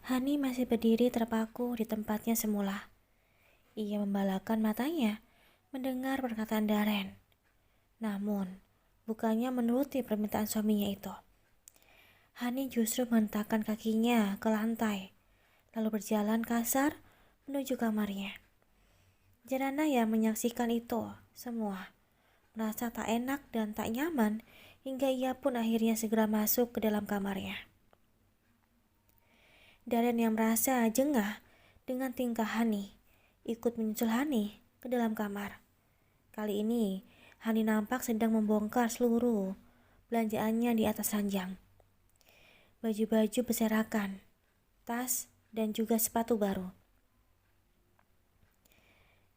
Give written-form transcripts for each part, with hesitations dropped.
Hani masih berdiri terpaku di tempatnya semula. Ia membalakan matanya mendengar perkataan Darren. Namun, bukannya menuruti permintaan suaminya itu. Hani justru menghentakkan kakinya ke lantai, lalu berjalan kasar menuju kamarnya. Jarana yang menyaksikan itu semua merasa tak enak dan tak nyaman hingga ia pun akhirnya segera masuk ke dalam kamarnya. Darren yang merasa jengah dengan tingkah Hani ikut menyusul Hani ke dalam kamar. Kali ini Hani nampak sedang membongkar seluruh belanjaannya di atas ranjang. Baju-baju berserakan, tas, dan juga sepatu baru.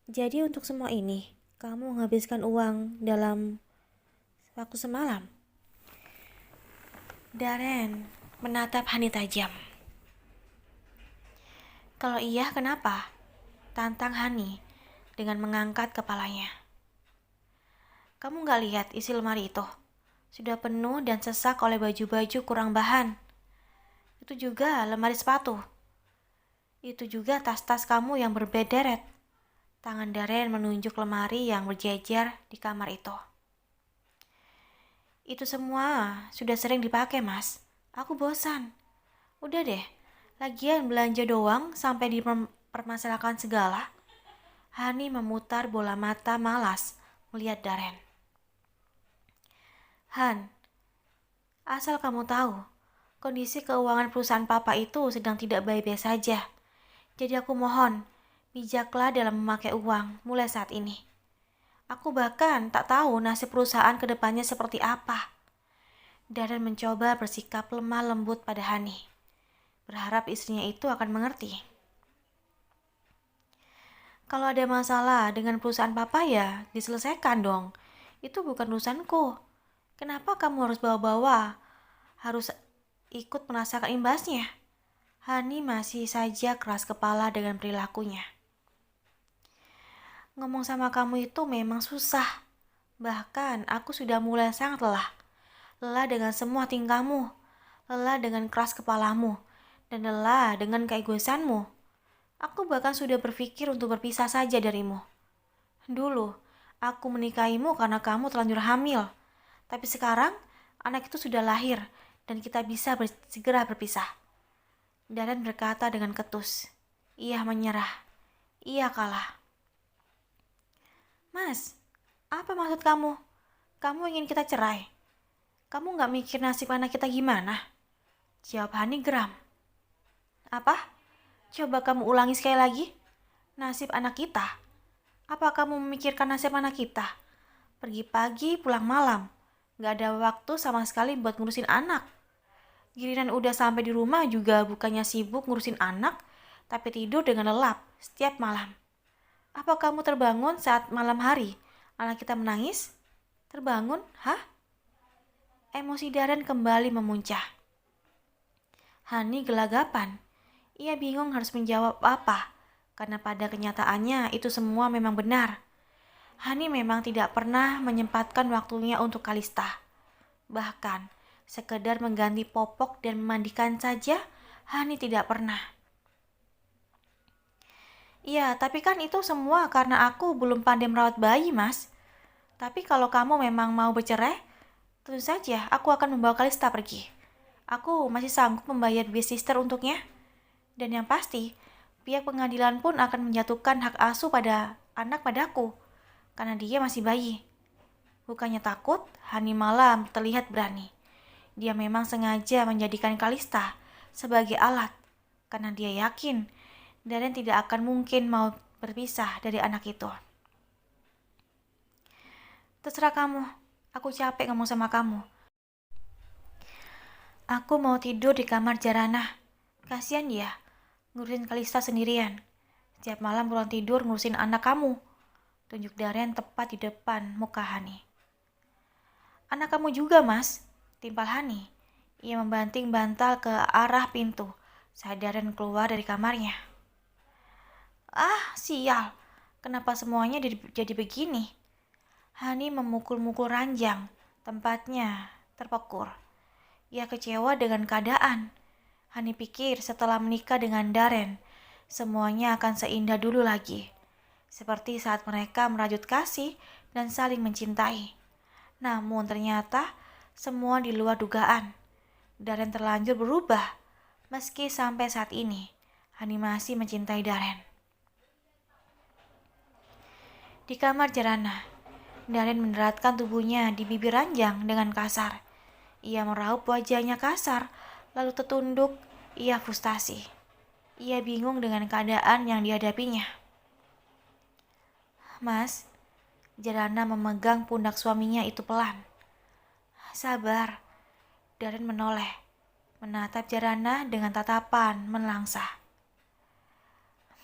Jadi untuk semua ini, kamu menghabiskan uang dalam waktu semalam? Darren menatap Hani tajam. Kalau iya, kenapa? Tantang Hani dengan mengangkat kepalanya. Kamu gak lihat isi lemari itu? Sudah penuh dan sesak oleh baju-baju kurang bahan. Itu juga lemari sepatu. Itu juga tas-tas kamu yang berbederet. Tangan Darren menunjuk lemari yang berjejer di kamar itu. Itu semua sudah sering dipakai, Mas. Aku bosan. Udah deh, lagian belanja doang sampai dipermasalahkan segala. Hani memutar bola mata malas melihat Darren. Han, asal kamu tahu, kondisi keuangan perusahaan papa itu sedang tidak baik-baik saja. Jadi aku mohon, bijaklah dalam memakai uang mulai saat ini. Aku bahkan tak tahu nasib perusahaan ke depannya seperti apa. Darren mencoba bersikap lemah lembut pada Hani, berharap istrinya itu akan mengerti. Kalau ada masalah dengan perusahaan papa ya diselesaikan dong. Itu bukan urusanku. Kenapa kamu harus bawa-bawa? Harus ikut merasakan imbasnya? Hani masih saja keras kepala dengan perilakunya. Ngomong sama kamu itu memang susah. Bahkan aku sudah mulai sangat lelah. Lelah dengan semua tingkahmu. Lelah dengan keras kepalamu. Dan lelah dengan keegoisanmu. Aku bahkan sudah berpikir untuk berpisah saja darimu. Dulu, aku menikahimu karena kamu terlanjur hamil. Tapi sekarang, anak itu sudah lahir dan kita bisa segera berpisah. Darren berkata dengan ketus. Ia menyerah. Ia kalah. Mas, apa maksud kamu? Kamu ingin kita cerai? Kamu gak mikir nasib anak kita gimana? Jawab Hani geram. Apa? Coba kamu ulangi sekali lagi. Nasib anak kita. Apa kamu memikirkan nasib anak kita? Pergi pagi, pulang malam. Gak ada waktu sama sekali buat ngurusin anak. Giliran udah sampai di rumah juga bukannya sibuk ngurusin anak, tapi tidur dengan lelap setiap malam. Apa kamu terbangun saat malam hari? Anak kita menangis? Terbangun? Hah? Emosi Darren kembali memuncah. Hani gelagapan. Ia bingung harus menjawab apa, karena pada kenyataannya itu semua memang benar. Hani memang tidak pernah menyempatkan waktunya untuk Kalista. Bahkan, sekedar mengganti popok dan memandikan saja, Hani tidak pernah. Iya, tapi kan itu semua karena aku belum pandai merawat bayi, Mas. Tapi kalau kamu memang mau bercerai, tentu saja aku akan membawa Kalista pergi. Aku masih sanggup membayar babysitter untuknya. Dan yang pasti, pihak pengadilan pun akan menjatuhkan hak asuh pada anak padaku, karena dia masih bayi. Bukannya takut, Hani malah terlihat berani. Dia memang sengaja menjadikan Kalista sebagai alat, karena dia yakin Darren tidak akan mungkin mau berpisah dari anak itu. Terserah kamu, aku capek ngomong sama kamu. Aku mau tidur di kamar Jarana. Kasian dia, ngurusin Kalista sendirian. Setiap malam pulang tidur ngurusin anak kamu. Tunjuk Darren tepat di depan muka Hani. Anak kamu juga, Mas, timpal Hani. Ia membanting bantal ke arah pintu saat Darren keluar dari kamarnya. Ah, sial. Kenapa semuanya jadi begini? Hani memukul-mukul ranjang. Tempatnya terpekur. Ia kecewa dengan keadaan. Hani pikir setelah menikah dengan Darren, semuanya akan seindah dulu lagi. Seperti saat mereka merajut kasih dan saling mencintai. Namun ternyata semua di luar dugaan. Darren terlanjur berubah. Meski sampai saat ini, Hani masih mencintai Darren. Di kamar Jarana, Darren menderatkan tubuhnya di bibir ranjang dengan kasar. Ia meraup wajahnya kasar, lalu tertunduk. Ia frustasi. Ia bingung dengan keadaan yang dihadapinya. Mas, Jarana memegang pundak suaminya itu pelan. Sabar. Darren menoleh, menatap Jarana dengan tatapan melangsa.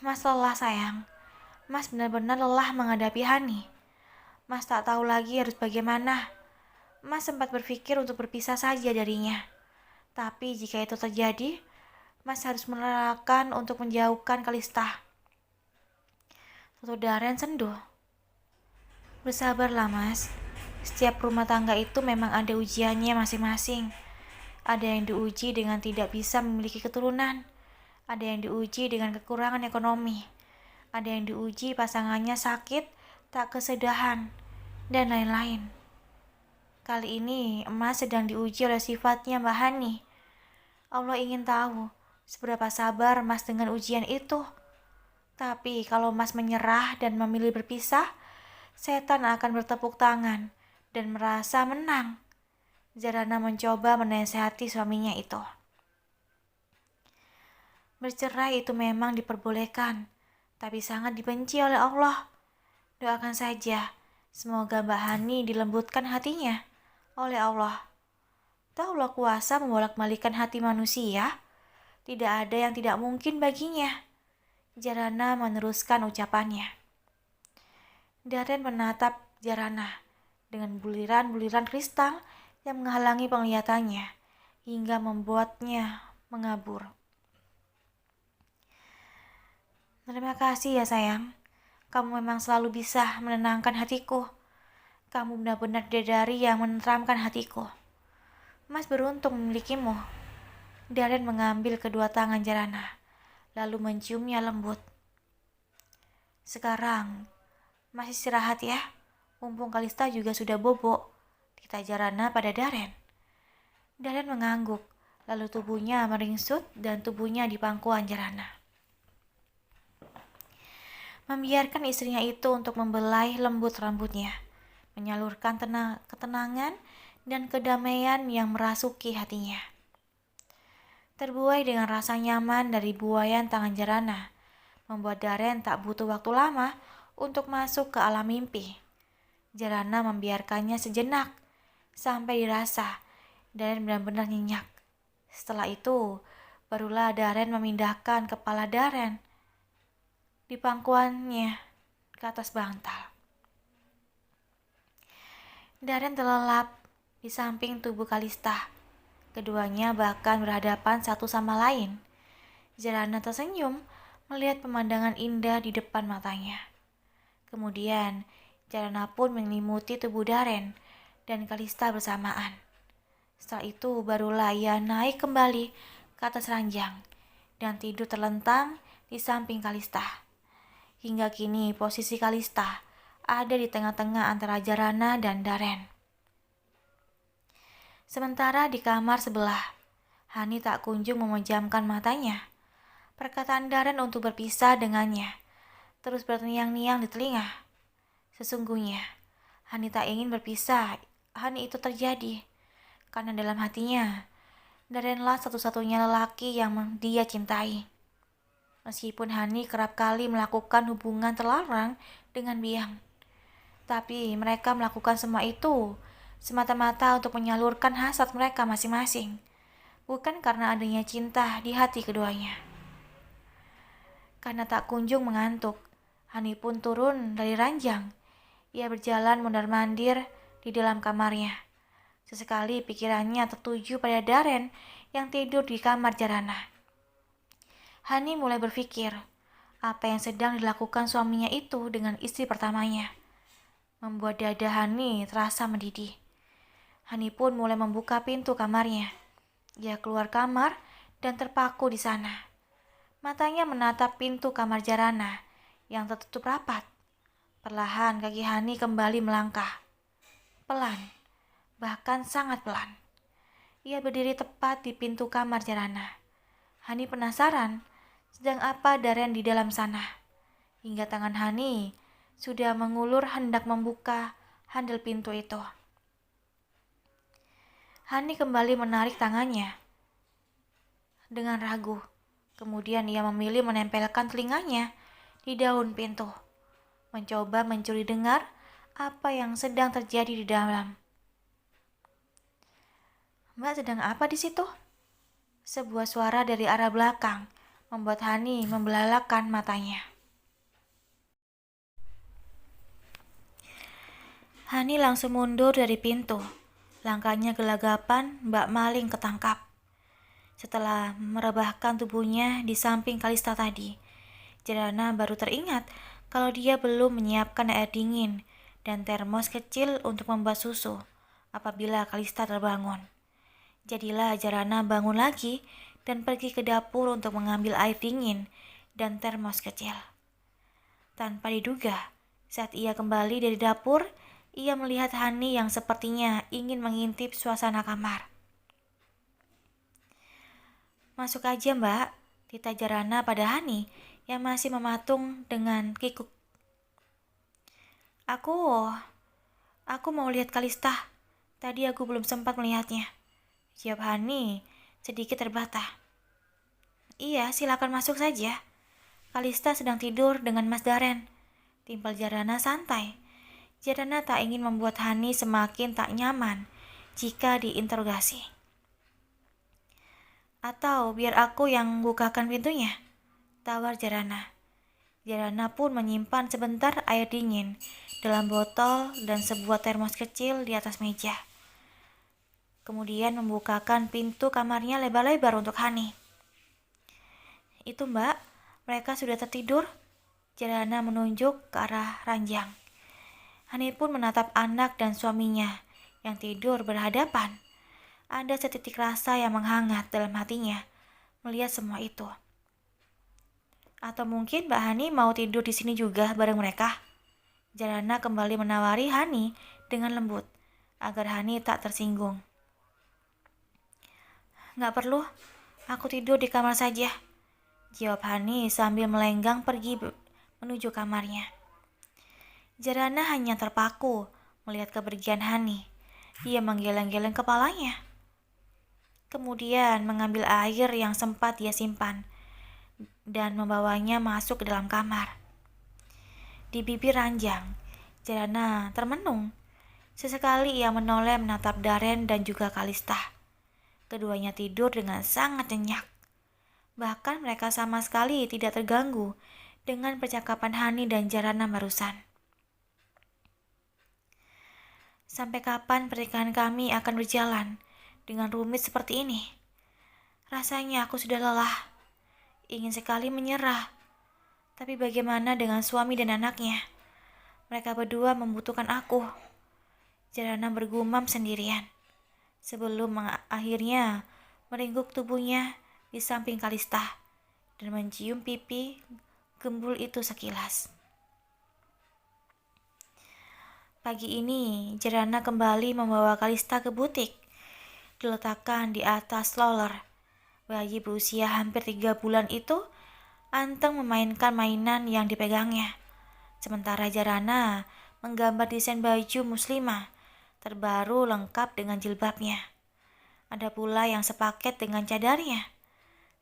Mas lelah sayang. Mas benar-benar lelah menghadapi Hani. Mas tak tahu lagi harus bagaimana. Mas sempat berpikir untuk berpisah saja darinya. Tapi jika itu terjadi, Mas harus merelakan untuk menjauhkan Kalista. Tutur Darren senduh. Bersabarlah Mas. Setiap rumah tangga itu memang ada ujiannya masing-masing. Ada yang diuji dengan tidak bisa memiliki keturunan. Ada yang diuji dengan kekurangan ekonomi. Ada yang diuji pasangannya sakit, tak kesedahan, dan lain-lain. Kali ini emas sedang diuji oleh sifatnya Mbak Hani. Allah ingin tahu seberapa sabar Mas dengan ujian itu. Tapi kalau Mas menyerah dan memilih berpisah, setan akan bertepuk tangan dan merasa menang. Jarana mencoba menasihati suaminya itu. Bercerai itu memang diperbolehkan, tapi sangat dibenci oleh Allah. Doakan saja, semoga Mbak Hani dilembutkan hatinya oleh Allah. Tahu Allah kuasa membolak-balikan hati manusia. Tidak ada yang tidak mungkin baginya. Jarana meneruskan ucapannya. Darren menatap Jarana dengan buliran-buliran kristal yang menghalangi penglihatannya hingga membuatnya mengabur. Terima kasih ya sayang. Kamu memang selalu bisa menenangkan hatiku. Kamu benar-benar bidadari yang menenteramkan hatiku. Mas beruntung memilikimu. Darren mengambil kedua tangan Jarana, lalu menciumnya lembut. Sekarang, Mas istirahat ya. Mumpung Kalista juga sudah bobo, kata Jarana pada Darren. Darren mengangguk, lalu tubuhnya meringsut dan tubuhnya di pangkuan Jarana. Membiarkan istrinya itu untuk membelai lembut rambutnya, menyalurkan ketenangan dan kedamaian yang merasuki hatinya. Terbuai dengan rasa nyaman dari buaian tangan Jarana, membuat Darren tak butuh waktu lama untuk masuk ke alam mimpi. Jarana membiarkannya sejenak, sampai dirasa Darren benar-benar nyenyak. Setelah itu, barulah Darren memindahkan kepala Darren di pangkuannya ke atas bantal. Darren terlelap di samping tubuh Kalista. Keduanya bahkan berhadapan satu sama lain. Jarana tersenyum melihat pemandangan indah di depan matanya. Kemudian, Jarana pun menyelimuti tubuh Darren dan Kalista bersamaan. Setelah itu, barulah ia naik kembali ke atas ranjang dan tidur terlentang di samping Kalista. Hingga kini posisi Kalista ada di tengah-tengah antara Jarana dan Darren. Sementara di kamar sebelah, Hani tak kunjung memejamkan matanya. Perkataan Darren untuk berpisah dengannya terus berterngiang-niang di telinga. Sesungguhnya, Hani tak ingin berpisah. Hani itu terjadi karena dalam hatinya, Darrenlah satu-satunya lelaki yang dia cintai. Meskipun Hani kerap kali melakukan hubungan terlarang dengan Biang. Tapi mereka melakukan semua itu semata-mata untuk menyalurkan hasrat mereka masing-masing. Bukan karena adanya cinta di hati keduanya. Karena tak kunjung mengantuk, Hani pun turun dari ranjang. Ia berjalan mondar-mandir di dalam kamarnya. Sesekali pikirannya tertuju pada Darren yang tidur di kamar Jarana. Hani mulai berpikir, apa yang sedang dilakukan suaminya itu dengan istri pertamanya. Membuat dada Hani terasa mendidih. Hani pun mulai membuka pintu kamarnya. Ia keluar kamar dan terpaku di sana. Matanya menatap pintu kamar Jarana yang tertutup rapat. Perlahan kaki Hani kembali melangkah. Pelan, bahkan sangat pelan. Ia berdiri tepat di pintu kamar Jarana. Hani penasaran, sedang apa Daren di dalam sana. Hingga tangan Hani sudah mengulur hendak membuka handle pintu itu. Hani kembali menarik tangannya dengan ragu. Kemudian ia memilih menempelkan telinganya di daun pintu, mencoba mencuri dengar apa yang sedang terjadi di dalam. Mbak sedang apa di situ? Sebuah suara dari arah belakang membuat Hani membelalakan matanya. Hani langsung mundur dari pintu. Langkahnya gelagapan, Mbak Maling ketangkap. Setelah merebahkan tubuhnya di samping Kalista tadi, Jarana baru teringat kalau dia belum menyiapkan air dingin dan termos kecil untuk membuat susu apabila Kalista terbangun. Jadilah Jarana bangun lagi dan pergi ke dapur untuk mengambil air dingin dan termos kecil. Tanpa diduga, saat ia kembali dari dapur, ia melihat Hani yang sepertinya ingin mengintip suasana kamar. "Masuk aja, Mbak," tita Jarana pada Hani yang masih mematung dengan kikuk. Aku mau lihat Kalista. Tadi aku belum sempat melihatnya," jawab Hani sedikit terbata. "Iya, silakan masuk saja. Kalista sedang tidur dengan Mas Daren," timpal Jarana santai. Jarana tak ingin membuat Hani semakin tak nyaman jika diinterogasi. "Atau biar aku yang bukakan pintunya," tawar Jarana. Jarana pun menyimpan sebentar air dingin dalam botol dan sebuah termos kecil di atas meja. Kemudian membukakan pintu kamarnya lebar-lebar untuk Hani. "Itu, Mbak, mereka sudah tertidur," Jarana menunjuk ke arah ranjang. Hani pun menatap anak dan suaminya yang tidur berhadapan. Ada setitik rasa yang menghangat dalam hatinya melihat semua itu. "Atau mungkin Mbak Hani mau tidur di sini juga bareng mereka?" Jarana kembali menawari Hani dengan lembut agar Hani tak tersinggung. "Nggak perlu, aku tidur di kamar saja," jawab Hani sambil melenggang pergi menuju kamarnya. Jarana hanya terpaku melihat kepergian Hani. Ia menggeleng-geleng kepalanya. Kemudian mengambil air yang sempat dia simpan dan membawanya masuk ke dalam kamar. Di bibir ranjang, Jarana termenung. Sesekali ia menoleh menatap Daren dan juga Kalista. Keduanya tidur dengan sangat nyenyak. Bahkan mereka sama sekali tidak terganggu dengan percakapan Hani dan Jarana barusan. "Sampai kapan pernikahan kami akan berjalan dengan rumit seperti ini? Rasanya aku sudah lelah, ingin sekali menyerah. Tapi bagaimana dengan suami dan anaknya? Mereka berdua membutuhkan aku," Jarana bergumam sendirian sebelum akhirnya meringkuk tubuhnya di samping Kalista dan mencium pipi gembul itu sekilas. Pagi ini, Jarana kembali membawa Kalista ke butik. Diletakkan di atas stroller. Bayi berusia hampir 3 bulan itu anteng memainkan mainan yang dipegangnya. Sementara Jarana menggambar desain baju muslimah terbaru lengkap dengan jilbabnya. Ada pula yang sepaket dengan cadarnya.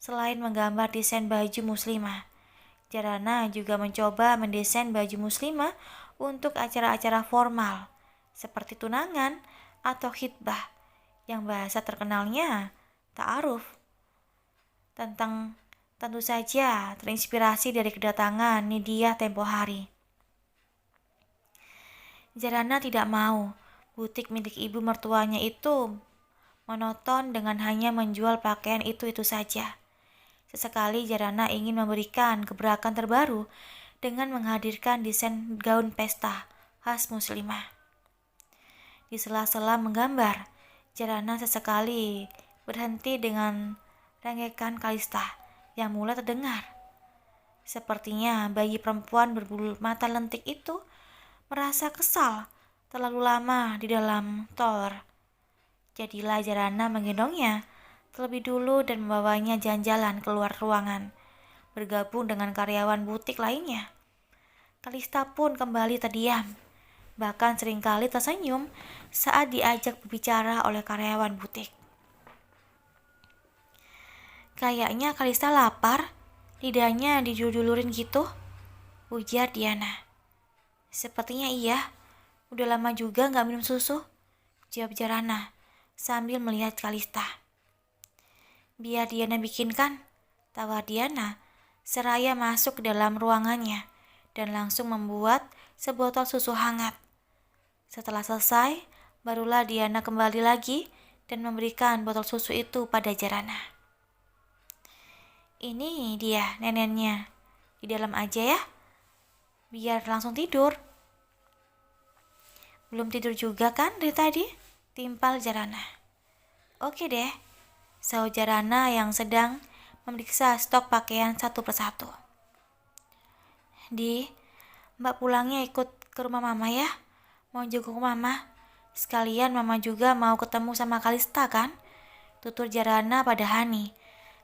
Selain menggambar desain baju muslimah, Jarana juga mencoba mendesain baju muslimah untuk acara-acara formal seperti tunangan atau khitbah yang bahasa terkenalnya ta'aruf. Tentu saja terinspirasi dari kedatangan Nidia tempo hari. Jarana tidak mau butik milik ibu mertuanya itu monoton dengan hanya menjual pakaian itu-itu saja. Sesekali Jarana ingin memberikan gebrakan terbaru dengan menghadirkan desain gaun pesta khas muslimah. Di sela-sela menggambar, Jarana sesekali berhenti dengan renggekan Kalista yang mulai terdengar. Sepertinya bayi perempuan berbulu mata lentik itu merasa kesal terlalu lama di dalam tower. Jadilah Jarana menggendongnya terlebih dulu dan membawanya jalan-jalan keluar ruangan, bergabung dengan karyawan butik lainnya. Kalista pun kembali terdiam, bahkan seringkali tersenyum saat diajak berbicara oleh karyawan butik. Kayaknya Kalista lapar, lidahnya dijulur-julurin gitu, ujar Diana. Sepertinya iya, udah lama juga gak minum susu, jawab Jarana sambil melihat Kalista. Biar Diana bikinkan, tawar Diana seraya masuk ke dalam ruangannya dan langsung membuat sebotol susu hangat. Setelah selesai, barulah Diana kembali lagi dan memberikan botol susu itu pada Jarana. Ini dia neneknya, di dalam aja ya, biar langsung tidur. Belum tidur juga kan dari tadi? Timpal Jarana. Oke deh, sahut Jarana yang sedang memeriksa stok pakaian satu persatu. Mbak pulangnya ikut ke rumah mama ya, mau jenguk mama. Sekalian mama juga mau ketemu sama Kalista kan? Tutur Jarana pada Hani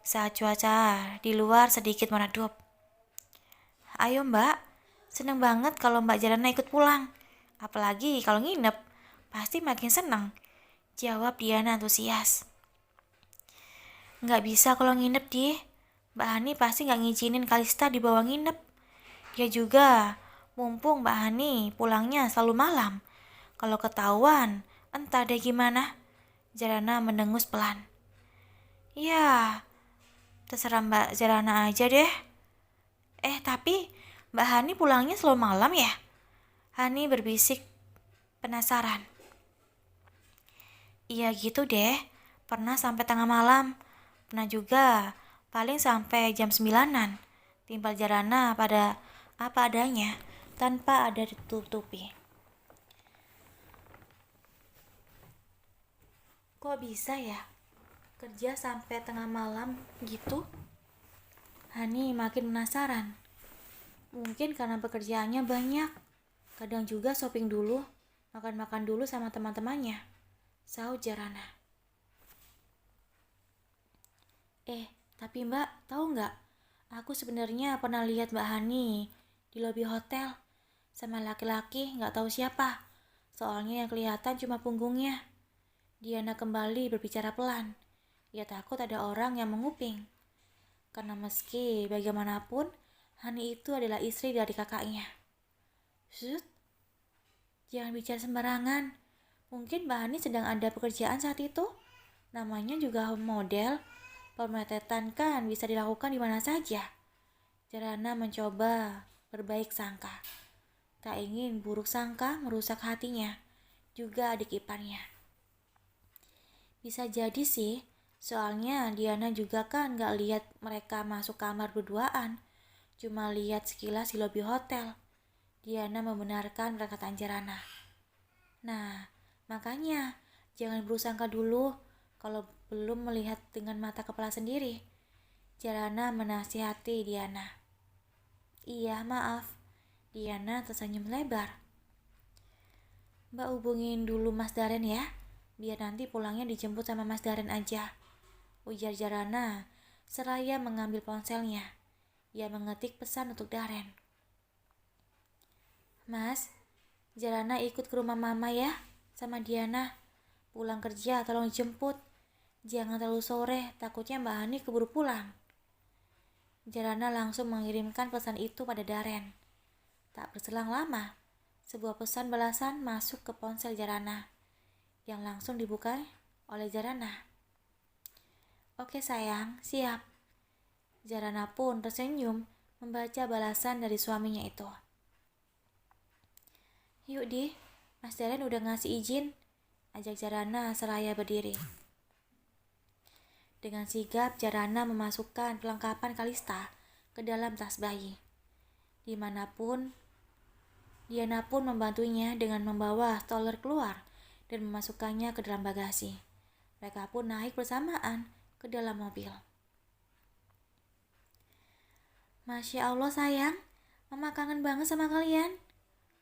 saat cuaca di luar sedikit meredup. Ayo mbak, seneng banget kalau mbak Jarana ikut pulang. Apalagi kalau nginep, pasti makin seneng, jawab Diana antusias. Nggak bisa kalau nginep Mbak Hani pasti nggak ngizinin Kalista dibawa nginep. Dia juga, mumpung Mbak Hani pulangnya selalu malam. Kalau ketahuan, entah deh gimana. Jarana mendengus pelan. Ya, terserah Mbak Jarana aja deh. Tapi Mbak Hani pulangnya selalu malam ya? Hani berbisik penasaran. Iya gitu deh, pernah sampai tengah malam. Pernah juga paling sampai jam 9-an. Timpal Jarana pada apa adanya, tanpa ada ditutupi. Kok bisa ya? Kerja sampai tengah malam gitu? Hani makin penasaran. Mungkin karena pekerjaannya banyak. Kadang juga shopping dulu, makan-makan dulu sama teman-temannya, sahut Jarana. Tapi mbak, tahu nggak? Aku sebenarnya pernah lihat Mbak Hani di lobi hotel sama laki-laki nggak tahu siapa. Soalnya yang kelihatan cuma punggungnya. Diana kembali berbicara pelan. Ia takut ada orang yang menguping. Karena meski bagaimanapun, Hani itu adalah istri dari kakaknya. Zut, jangan bicara sembarangan. Mungkin Mbak Hani sedang ada pekerjaan saat itu. Namanya juga model. Pemotretan kan bisa dilakukan di mana saja. Jarana mencoba berbaik sangka. Tak ingin buruk sangka merusak hatinya, juga adik iparnya. Bisa jadi sih, soalnya Diana juga kan gak lihat mereka masuk kamar berduaan. Cuma lihat sekilas di lobi hotel. Diana membenarkan perkataan Jarana. Nah, makanya jangan bersangka dulu kalau belum melihat dengan mata kepala sendiri. Jarana menasihati Diana. Iya, maaf. Diana tersenyum lebar. Mbak hubungin dulu Mas Daren ya, biar nanti pulangnya dijemput sama Mas Daren aja, ujar Jarana seraya mengambil ponselnya. Ia mengetik pesan untuk Daren. Mas, Jarana ikut ke rumah mama ya, sama Diana. Pulang kerja tolong jemput. Jangan terlalu sore, takutnya Mbak Hani keburu pulang. Jarana langsung mengirimkan pesan itu pada Daren. Tak berselang lama, sebuah pesan balasan masuk ke ponsel Jarana, yang langsung dibuka oleh Jarana. Oke sayang, siap. Jarana pun tersenyum membaca balasan dari suaminya itu. Yuk Mas Daren udah ngasih izin, ajak Jarana seraya berdiri. Dengan sigap Jarana memasukkan perlengkapan Kalista ke dalam tas bayi. Diana pun membantunya dengan membawa stroller keluar dan memasukkannya ke dalam bagasi. Mereka pun naik bersamaan ke dalam mobil. Masya Allah sayang, Mama kangen banget sama kalian.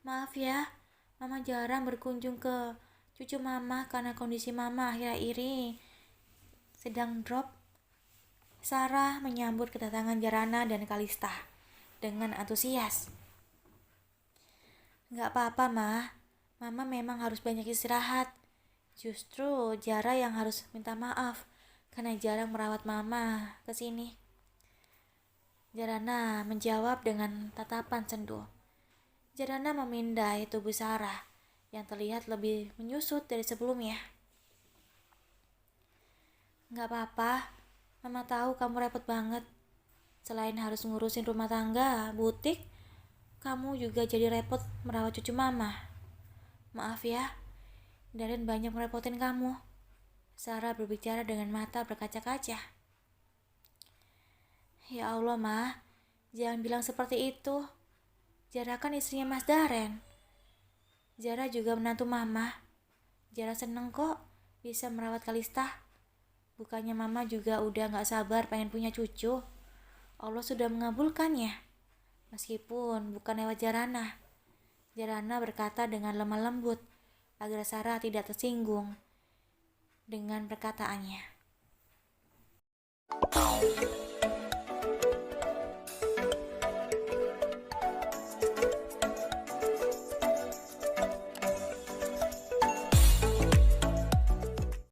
Maaf ya, Mama jarang berkunjung ke cucu Mama karena kondisi Mama akhir-akhir ini sedang drop. Sarah menyambut kedatangan Jarana dan Kalista dengan antusias. Gak apa-apa, Ma. Mama memang harus banyak istirahat. Justru Jara yang harus minta maaf karena jarang merawat Mama kesini. Jarana menjawab dengan tatapan sendu. Jarana memindai tubuh Sarah yang terlihat lebih menyusut dari sebelumnya. Gak apa-apa, Mama tahu kamu repot banget. Selain harus ngurusin rumah tangga, butik, kamu juga jadi repot merawat cucu Mama. Maaf ya, Darren banyak merepotin kamu. Sarah berbicara dengan mata berkaca-kaca. Ya Allah, Ma, jangan bilang seperti itu. Jara kan istrinya Mas Darren. Jara juga menantu Mama. Jara seneng kok bisa merawat Kalista. Bukannya Mama juga udah gak sabar pengen punya cucu. Allah sudah mengabulkannya. Meskipun bukan lewat Jarana. Jarana berkata dengan lemah lembut agar Sarah tidak tersinggung dengan perkataannya.